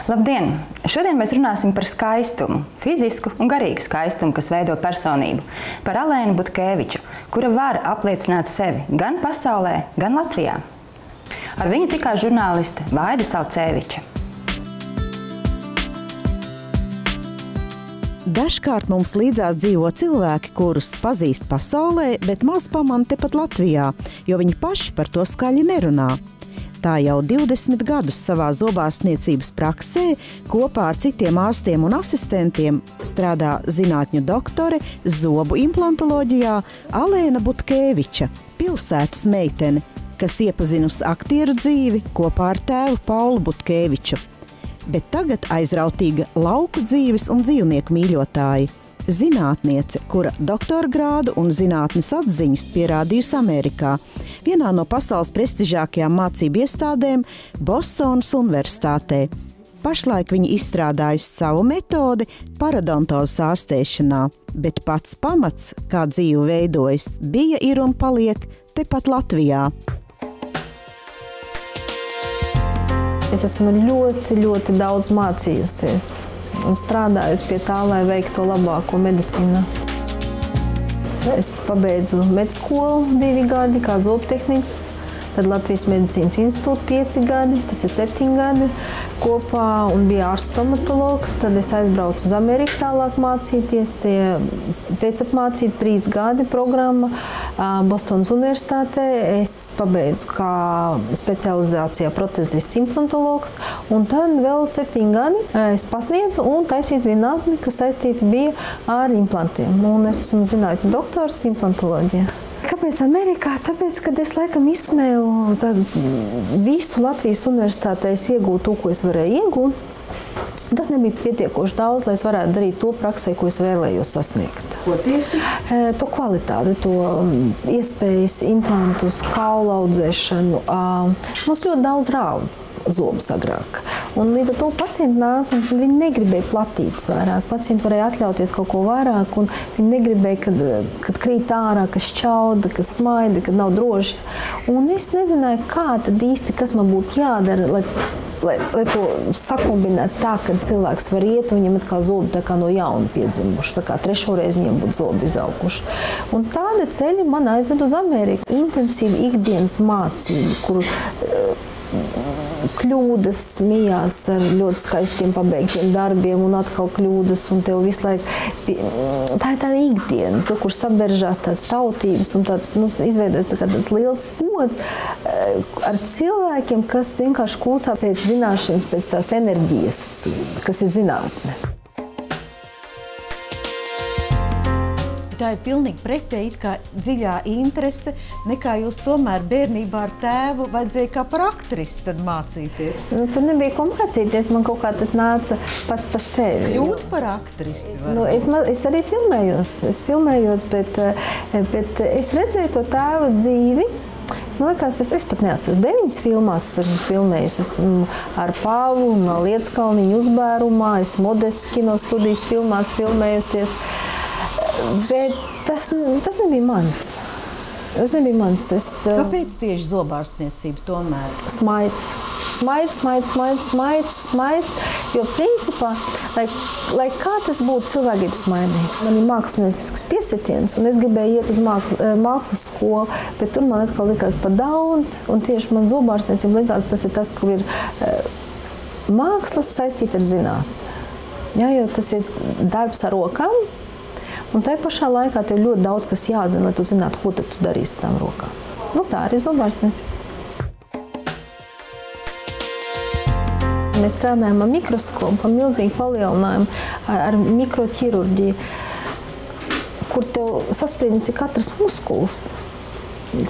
Labdien! Šodien mēs runāsim par skaistumu, fizisku un garīgu skaistumu, kas veido personību, par Alēnu Butkēviču, kura var apliecināt sevi gan pasaulē, gan Latvijā. Ar viņu tikās žurnāliste Vaida Salcēviča. Dažkārt mums līdzās dzīvo cilvēki, kurus pazīst pasaulē, bet maz pamana tepat Latvijā, jo viņi paši par to skaļi nerunā. Tā jau 20 gadus savā zobārstniecības praksē kopā ar citiem ārstiem un asistentiem strādā zinātņu doktore zobu implantoloģijā Alēna Butkēviča, pilsētas meitene, kas iepazinusi aktieru dzīvi kopā ar tēvu Paulu Butkēviču. Bet tagad aizrautīga lauku dzīves un dzīvnieku mīļotāja, zinātniece, kura doktora grādu un zinātnes atziņas pierādījusi Amerikā, vienā no pasaules prestižākajām mācību iestādēm Bostonas universitātē. Pašlaik viņa izstrādājusi savu metodi paradontozes ārstēšanā, bet pats pamats, kā dzīve veidojas, bija, ir un paliek tepat Latvijā. Es esmu ļoti daudz mācījusies un strādājusi pie tā, lai veiktu to labāko medicīnā. Es pabeidzu medskolu 2 gadi kā zobtehniks, tad Latvijas medicīnas institūta 5 gadi, tas ir 7 gadi kopā un bija ārsts stomatologs. Tad es aizbraucu uz Ameriku tālāk mācīties, pēcapmācība 3 gadi programma Bostonas universitātē. Es pabeidzu kā specializācijā protezists implantologs un tad vēl 7 gadi es pasniedzu un taisīju zinātni, kas saistīta bija ar implantiem. Un es esmu zinātņu doktors implantoloģijā. Kāpēc Amerikā? Tāpēc, kad es laikam izsmēlu visu Latvijas universitātē, es iegūtu to, ko es varēju iegūt. Tas nebija pietiekoši daudz, lai es varētu darīt to praksē, ko es vēlējos sasniegt. Ko tieši? To kvalitāti, to iespējas, implantus, kaulu audzēšanu. Mums ļoti daudz raudu zobus agrāk. Un līdz ar to pacienti nāca un viņi negribēja platītas vairāk. Pacienti varēja atļauties kaut ko vairāk un viņi negribēja, kad krīt ārā, ka šķauda, ka smaida, kad nav droši. Un es nezināju, kā tad īsti, kas man būtu jādara, lai to sakombinētu tā, ka cilvēks var iet un viņam atkal zobi tā kā no jauna piedzimuši, tā kā 3. reizi viņam būtu zobi izauguši. Un tāda ceļa man aizved uz Ameriku. Intensīva ikdienas mācība, kur kļūdas mijās ar ļoti skaistiem pabeigtiem darbiem un atkal kļūdas, un tev visu laiku tā ir tāda ikdiena, tur, kur saberžās tādas tautības un tāds, izveidojas tāds liels pods ar cilvēkiem, kas vienkārši kūsā pēc zināšanas, pēc tās enerģijas, kas ir zinātne. Tā ir pilnīgi pretēji, it kā dziļā interese, nekā jūs tomēr bērnībā ar tēvu vajadzēja kā par aktrisi tad mācīties. Tur nebija ko mācīties, man kaut kā tas nāca pats pa sevi. Kļūt par aktrisi? Es arī filmējos, bet es redzēju to tēva dzīvi. Man liekas, es pat neatceros. 9 filmās esmu filmējusi. Esmu ar Pāvu un Lietskalniņu uzbērumā, esmu Modestas kinostudijas filmās filmējusies. Bet tas nebija mans. Kāpēc tieši zobārstniecība tomēr? Smaids. Jo principā, lai kā tas būtu, cilvēki grib smaidīt. Man ir māksliniecisks piesitiens, un es gribēju iet uz mākslas skolu, bet tur man atkal likās pa daudz, un tieši man zobārstniecība likās, tas ir tas, kur ir mākslas saistīta ar zinātni. Ja, jo tas ir darbs ar rokām. Un tajā pašā laikā tev ļoti daudz kas jāzina, lai tu zinātu, ko tad tu darīsi ar tām rokām. Tā arī zobārstniecība. Mēs strādājam ar mikroskopu, ar milzīgu palielinājumu, ar mikroķirurģiju, kur tev saspringts ir katrs muskuls,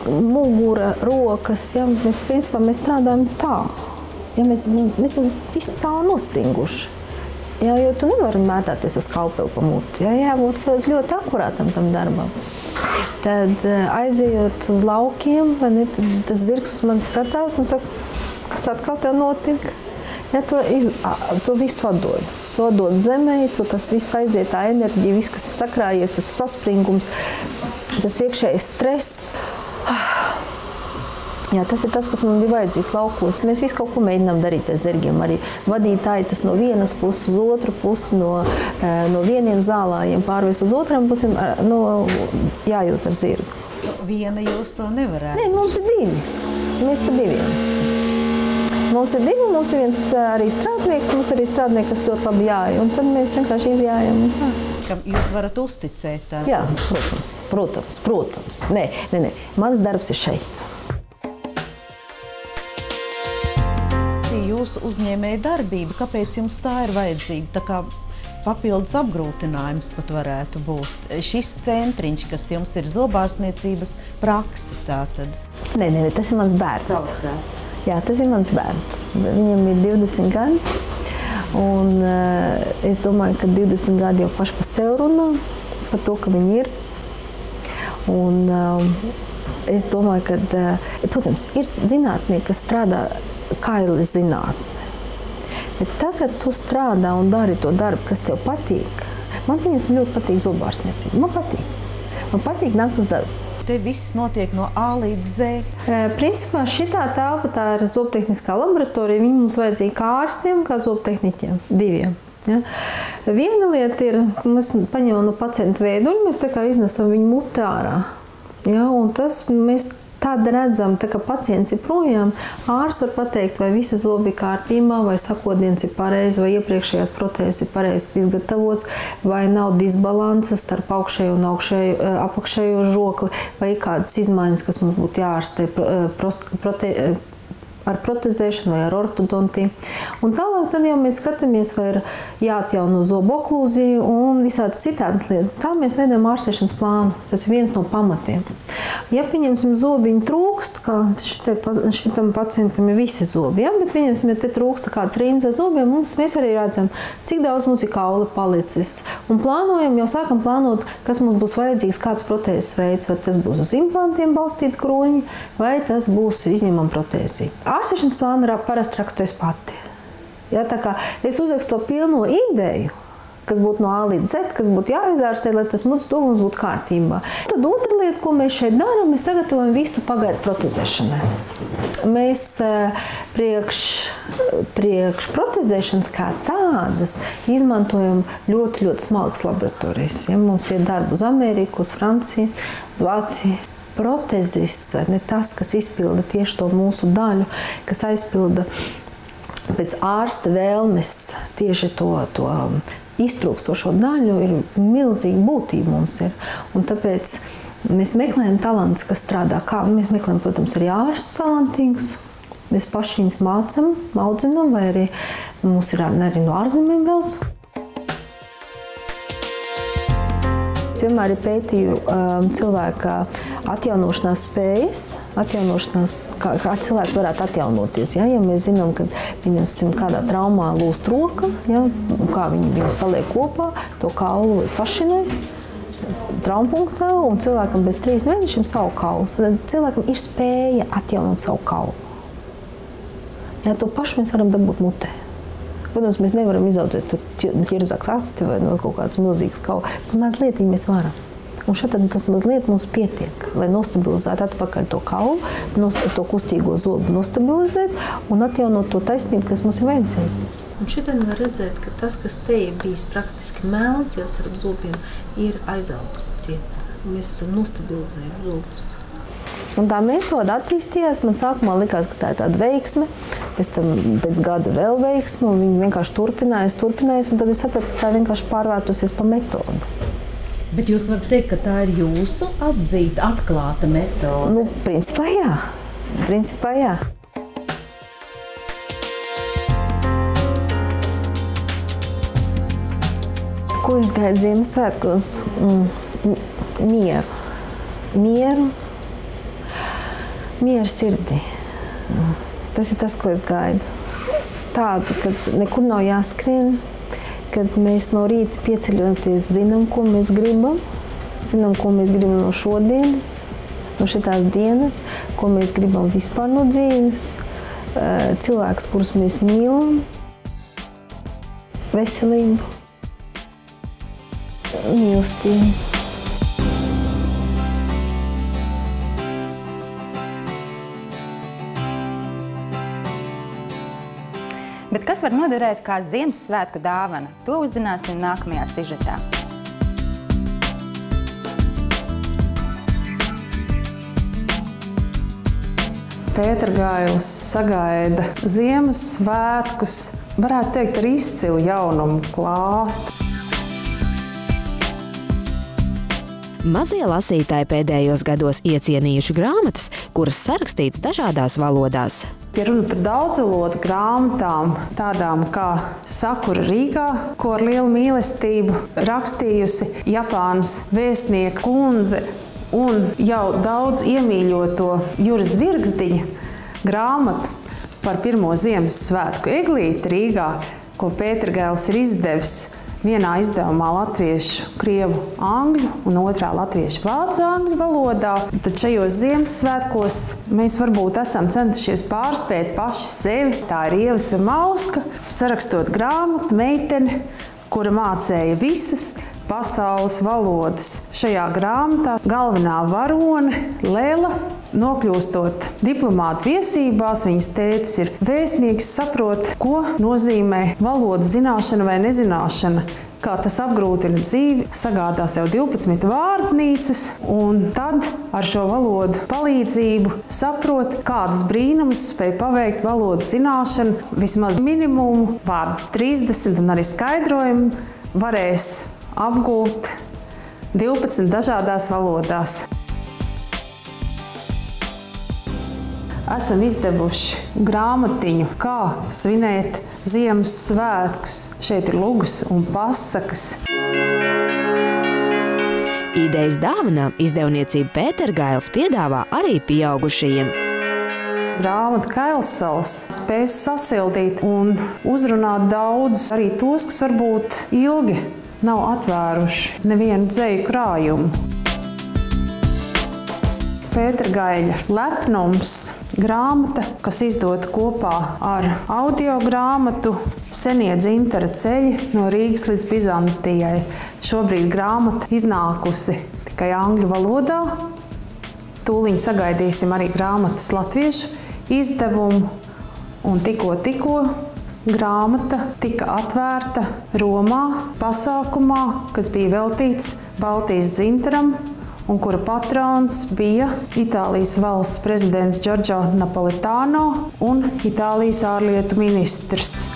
mugura, rokas. Ja? Mēs strādājam tā. Ja? Mēs visu cauri nospringuši. Jā, jo tu nevari mētāties ar skalpeli pa muti. Jā, jābūt ļoti akurātam tam darbam. Tad aizejot uz laukiem, tas zirgs uz mani skatās un saka, kas atkal tev notika? Jā, to visu atdod. To atdod zemē, tas viss aiziet, tā enerģija, viss, kas ir sakrājies, tas saspringums, tas iekšējais stress. Jā, tas ir tas, kas man bija vajadzīgs laukos. Mēs visu kaut ko mēģinām darīt ar zirgiem. Arī vadītāji tas no vienas puses uz otru pusi, no vieniem zālājiem pārvērst uz otrām pusēm, jājūt ar zirgu. Viena jūs to nevarētu? Nē, mums ir 2. Mēs pa 2. Mums ir 2, mums ir viens arī strādnieks, mums arī strādnieki, kas ļoti labi jāja. Un tad mēs vienkārši izjājam. Ka jūs varat uzticēt? Tā. Jā, protams. Nē. Mans darbs ir šeit. Jūsu uzņēmēja darbība, kāpēc jums tā ir vajadzīga? Tā kā papildus apgrūtinājums pat varētu būt. Šis centriņš, kas jums ir zobārstniecības prakse, tātad? Nē, tas ir mans bērns. Saucās. Jā, tas ir mans bērns. Viņam ir 20 gadi. Un es domāju, ka 20 gadi jau paši par sevi runā, par to, ka viņi ir. Un es domāju, ka, protams, ir zinātnieki, kas strādā kaili zinātne. Bet tagad tu strādā un dari to darbu, kas tev patīk. Man ļoti patīk zobārstniecība. Man patīk nākt uz darbu. Te viss notiek no A līdz Z. Principā šitā telpa, tā ir zobtehniskā laboratorija. Viņa mums vajadzīga kā ārstiem, kā zobtehniķiem. 2. Ja? Viena lieta ir, ka mēs paņemam no pacienta veiduļu, mēs tā kā iznesam viņu muti ārā. Ja? Un tas mēs tad redzam, tā kā pacients ir projām, ārsts var pateikt, vai visi zobi ir kārtībā, vai sakodiens ir pareizi, vai iepriekšējās protēzes ir pareizi izgatavots, vai nav disbalances starp augšējo un apakšējo žokli, vai ir kādas izmaiņas, kas mums būtu jārastē ar protezēšanu vai ar ortodontiju. Un tālāk tad jau mēs skatāmies, vai ir jāatjauno zobu oklūziju un visādas citādas lietas. Tā mēs veidojam ārstēšanas plānu. Tas ir viens no pamatiem. Ja, pieņemsim, zobiņu trūkst, kā šitam pacientam ir visi zobi, ja? Bet pieņemsim, ja te trūkst kāds rīns ar zobiem, mēs arī redzam, cik daudz mums ir kaula palicis. Un plānojam, jau sākam plānot, kas mums būs vajadzīgs, kāds protēzes veids, vai tas būs uz implantiem balstīti kroņi, vai tas būs izņemama protēzija. Ārstēšanas plānu parasti rakstu es pati. Ja, tā kā es uzrakstu to pilno ideju, kas būtu no A līdz Z, kas būtu jāizārstē, lai tas mums būtu kārtībā. Tad otra lieta, ko mēs šeit darām, mēs sagatavojam visu pagaidu protezēšanai. Mēs priekš protezēšanas kā tādas izmantojam ļoti smalkas laboratorijas. Ja, mums ir darbi uz Ameriku, uz Franciju, uz Vāciju. Protezists, ne tas, kas izpilda tieši to mūsu daļu, kas aizpilda pēc ārsta vēlmes tieši to iztrūkstošo daļu, ir milzīga būtība mums ir. Un tāpēc mēs meklējam talantus, kas strādā kā. Mēs meklējam, protams, arī ārstus talantīgus. Mēs paši viņus mācam, audzinām, vai arī mums ir arī no ārzemēm brauc. Es vienmēr pētīju cilvēka atjaunošanās spējas, kā cilvēks varētu atjaunoties. Ja mēs zinām, ka viņam kādā traumā lūst roka, ja, kā viņi saliek kopā, to kaulu sašinē traumpunktā, un cilvēkam bez 3 mēnešiem savu kaulu. Cilvēkam ir spēja atjaunot savu kaulu. Ja, to pašu mēs varam dabūt mutē. Protams, mēs nevaram izaudzēt ķirzāks asti vai no kaut kāds milzīgs kaula. Un lietiņi mēs varam. Un šeit tas mazliet mums pietiek, lai nostabilizētu atpakaļ to kaulu, to kustīgo zobu nostabilizēt un atjaunot to taisnību, kas mums ir vajadzīga. Un šitien var redzēt, ka tas, kas te ir bijis praktiski melns jau starp zobiem, ir aizaudzis ciet. Mēs esam nostabilizējuši zobus. Un tā metode attīstījās. Man sākumā likās, ka tā ir tāda veiksme, pēc gada vēl veiksme, un viņi vienkārši turpinājās, un tad es sapratu, ka tā vienkārši pārvērtusies pa metodi. Bet jūs varat teikt, ka tā ir jūsu atzīta, atklāta metode? Nu, principā jā. Ko es gaidu Ziemassvētkos? Mieru. Mieru sirdī. Tas ir tas, ko es gaidu. Tādu, kad nekur nav jāskrien, kad mēs no rīta pieceļoties zinām, ko mēs gribam. Zinām, ko mēs gribam no šodienas, no šitās dienas, ko mēs gribam vispār no dzīves. Cilvēks, kurus mēs mīlam, veselību, mīlestību. Bet kas var noderēt kā Ziemassvētku dāvana? To uzzināsim nākamajā sižetā. Pētergailis sagaida Ziemassvētkus, varētu teikt, ar izcilu jaunumu klāstu. Mazie lasītāji pēdējos gados iecienījuši grāmatas, kuras sarakstītas dažādās valodās. Ja runa par daudzvalodu grāmatām, tādām kā Sakura Rīgā, ko ar lielu mīlestību rakstījusi Japānas vēstnieka kundze, un jau daudz iemīļoto Juras Virgsdiņa grāmatu par pirmo Ziemassvētku eglīti Rīgā, ko Pētergailis ir izdevis vienā izdevumā latviešu, krievu, angļu un otrā latviešu, vācu, angļu valodā. Tad šajos Ziemassvētkos mēs varbūt esam centušies pārspēt paši sevi. Tā ir Ieva Samauska, sarakstot grāmatu meitene, kura mācēja visas pasaules valodas. Šajā grāmatā galvenā varone Lela, nokļūstot diplomātu viesībās, viņas tētis ir vēstnieks, saprot, ko nozīmē valodu zināšana vai nezināšana, kā tas apgrūtina dzīvi, sagādā sev 12 vārdnīcas, un tad ar šo valodu palīdzību saprot, kādus brīnumus spēj paveikt valodu zināšana, vismaz minimumu, vārdus 30 un arī skaidrojumu varēs apgūt 12 dažādās valodās. Esam izdevuši grāmatiņu, kā svinēt Ziemassvētkus. Šeit ir lugas un pasakas. Idejas dāvanām izdevniecība Pētergailis piedāvā arī pieaugušajiem. Grāmata Kailsals spēs sasildīt un uzrunāt daudzus, arī tos, kas varbūt ilgi nav atvēruši nevienu dzeju krājumu. Pētergaļa lepnums grāmata, kas izdota kopā ar audio grāmatu Senie dzintara ceļi no Rīgas līdz Bizantijai. Šobrīd grāmata iznākusi tikai angļu valodā. Tūliņ sagaidīsim arī grāmatas latviešu izdevumu. Un tikko grāmata tika atvērta Romā pasākumā, kas bija veltīts Baltijas dzintaram, un kura patrons bija Itālijas valsts prezidents Giorgio Napolitano un Itālijas ārlietu ministrs.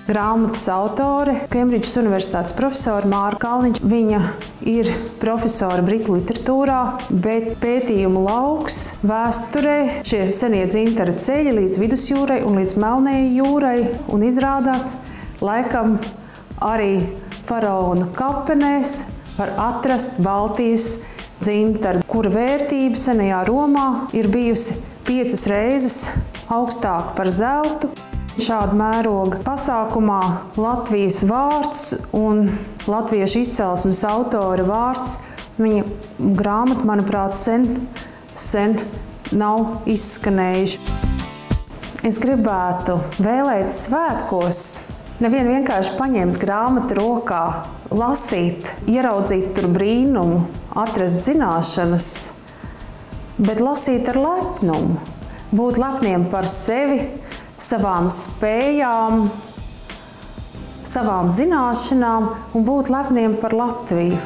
Grāmatas autore, Kembridžas Universitātes profesora Māra Kalniņš. Viņa ir profesora britu literatūrā, bet pētījumu lauks vēsturē šie senie dzintara ceļi līdz Vidusjūrai un līdz Melnējai jūrai, un izrādās, laikam arī faraona kapenēs var atrast Baltijas dzintaru, kura vērtība senajā Romā ir bijusi 5 reizes augstāka par zeltu. Šāda mēroga pasākumā Latvijas vārds un latviešu izcelsmes autora vārds, viņa grāmata, manuprāt, sen nav izskanējuši. Es gribētu vēlēt svētkos nevien vienkārši paņemt grāmatu rokā, lasīt, ieraudzīt tur brīnumu, atrast zināšanas, bet lasīt ar lepnumu, būt lepniem par sevi, savām spējām, savām zināšanām un būt lepniem par Latviju.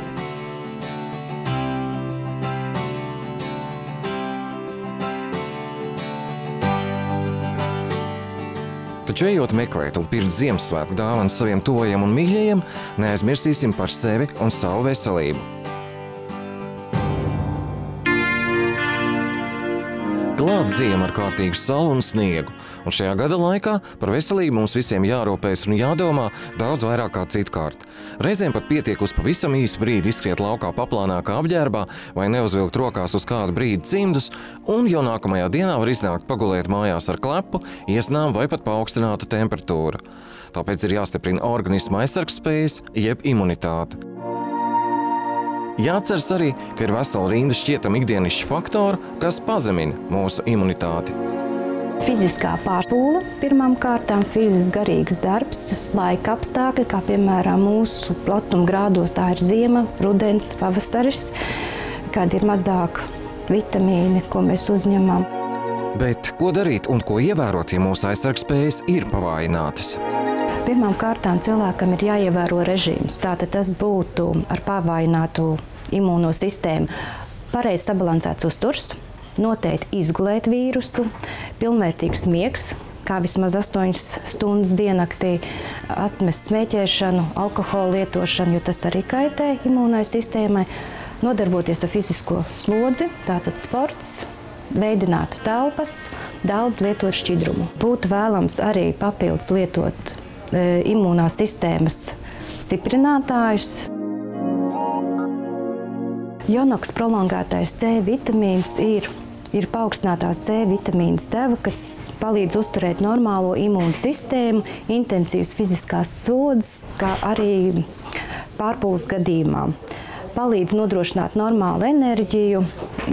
Taču ejot meklēt un pirkt Ziemassvētku dāvanas saviem tuvajiem un mīļajiem, neaizmirsīsim par sevi un savu veselību. Klāt ziema ar kārtīgu salu un sniegu, un šajā gada laikā par veselību mums visiem jārūpējas un jādomā daudz vairāk kā citkārt. Reizēm pat pietiek uz pavisam īsu brīdi izskriet laukā paplānākā apģērbā vai neuzvilkt rokās uz kādu brīdi cimdus, un jau nākamajā dienā var iznākt pagulēt mājās ar klepu, iesnām vai pat paaugstinātu temperatūru. Tāpēc ir jāstiprina organisma aizsargspējas jeb imunitāte. Jāceras arī, ka ir vesela rinda šķietami ikdienišķu faktoru, kas pazemina mūsu imunitāti. Fiziskā pārpūle pirmām kārtām, fizisks garīgs darbs, laika apstākļi, kā piemēram mūsu platumgrādos, tā ir ziema, rudens, pavasaris, kad ir mazāk vitamīni, ko mēs uzņemam. Bet ko darīt un ko ievērot, ja mūsu aizsargspējas ir pavājinātas? Pirmām kārtām cilvēkam ir jāievēro režīms. Tātad tas būtu ar pavājinātu imūno sistēmu. Pareizi sabalansēts uzturs, noteikti izgulēt vīrusu, pilnvērtīgs miegs, kā vismaz 8 stundas diennaktī, atmest smēķēšanu, alkohola lietošanu, jo tas arī kaitē imūnai sistēmai, nodarboties ar fizisko slodzi, tātad sports, veidināt telpas, daudz lietot šķidrumu. Būtu vēlams arī papildus lietot imūnās sistēmas stiprinātājus. Jonoks prolongētais C vitamīns ir paaugstinātās C vitamīnas deva, kas palīdz uzturēt normālo imūnu sistēmu, intensīvas fiziskās slodzes, kā arī pārpūles gadījumā. Palīdz nodrošināt normālu enerģiju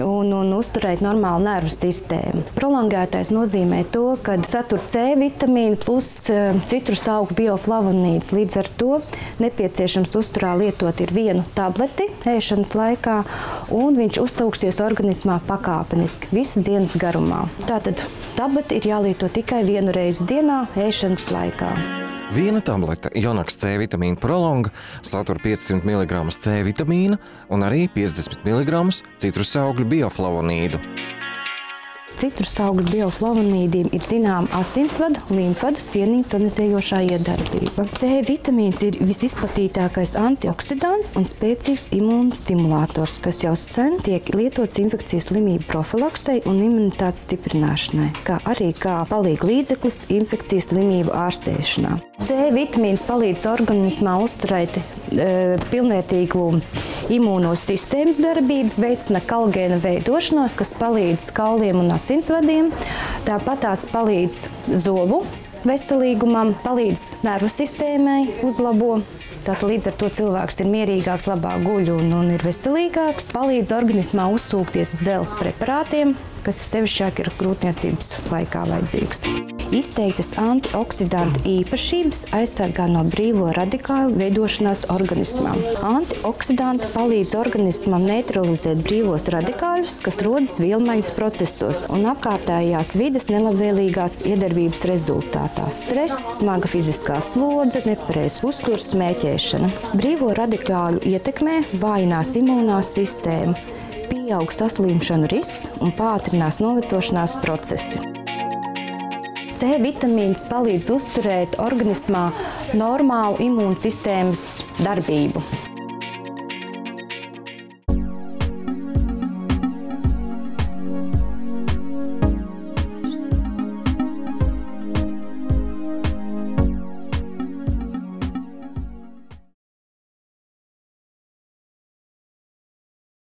un uzturēt normālu nervu sistēmu. Prolongētais nozīmē to, ka satur C vitamīnu plus citrus augu bioflavonīdus. Līdz ar to nepieciešams uzturā lietot ir 1 tableti ēšanas laikā, un viņš uzsauksies organismā pakāpeniski visas dienas garumā. Tātad tableti ir jālieto tikai 1 reizi dienā ēšanas laikā. 1 tablete Jonoks C vitamīna prolonga satur 500 mg C vitamīna un arī 50 mg citrusaugļu bioflavonīdu. Citrusaugļu bioflavonīdiem ir zinām asinsvadu, limfvadu sienību tonizējošā iedarbība. C vitamīns ir visizplatītākais antioksidants un spēcīgs imūnstimulators, kas jau sen tiek lietots infekcijas slimību profilaksei un imunitātes stiprināšanai, kā arī kā palīga līdzeklis infekcijas slimību ārstēšanā. C vitamīns palīdz organismā uzturēt pilnvērtīgu imūno sistēmas darbību, veicina kolagēna veidošanos, kas palīdz kauliem un asinsvadiem. Tāpat tās palīdz zobu veselīgumam, palīdz nervu sistēmai, uzlabo. Tātad līdz ar to cilvēks ir mierīgāks, labāk guļ un ir veselīgāks. Palīdz organismā uzsūkties dzelzs preparātiem, kas sevišķāk ir grūtniecības laikā vajadzīgs. Izteiktas antioksidantu īpašības aizsargā no brīvo radikālu veidošanās organismā. Antioksidanti palīdz organismam neutralizēt brīvos radikāļus, kas rodas vielmaiņas procesos un apkārtējās vides nelabvēlīgās iedarbības rezultātā. Stress, smaga fiziskā slodze, nepareizs uzturs, smēķēšana. Brīvo radikāļu ietekmē vājinās imūnā sistēmu, pieaug saslimšanu risks un pātrinās novecošanās procesi. C vitamīns palīdz uzturēt organismā normālu imūnsistēmas darbību.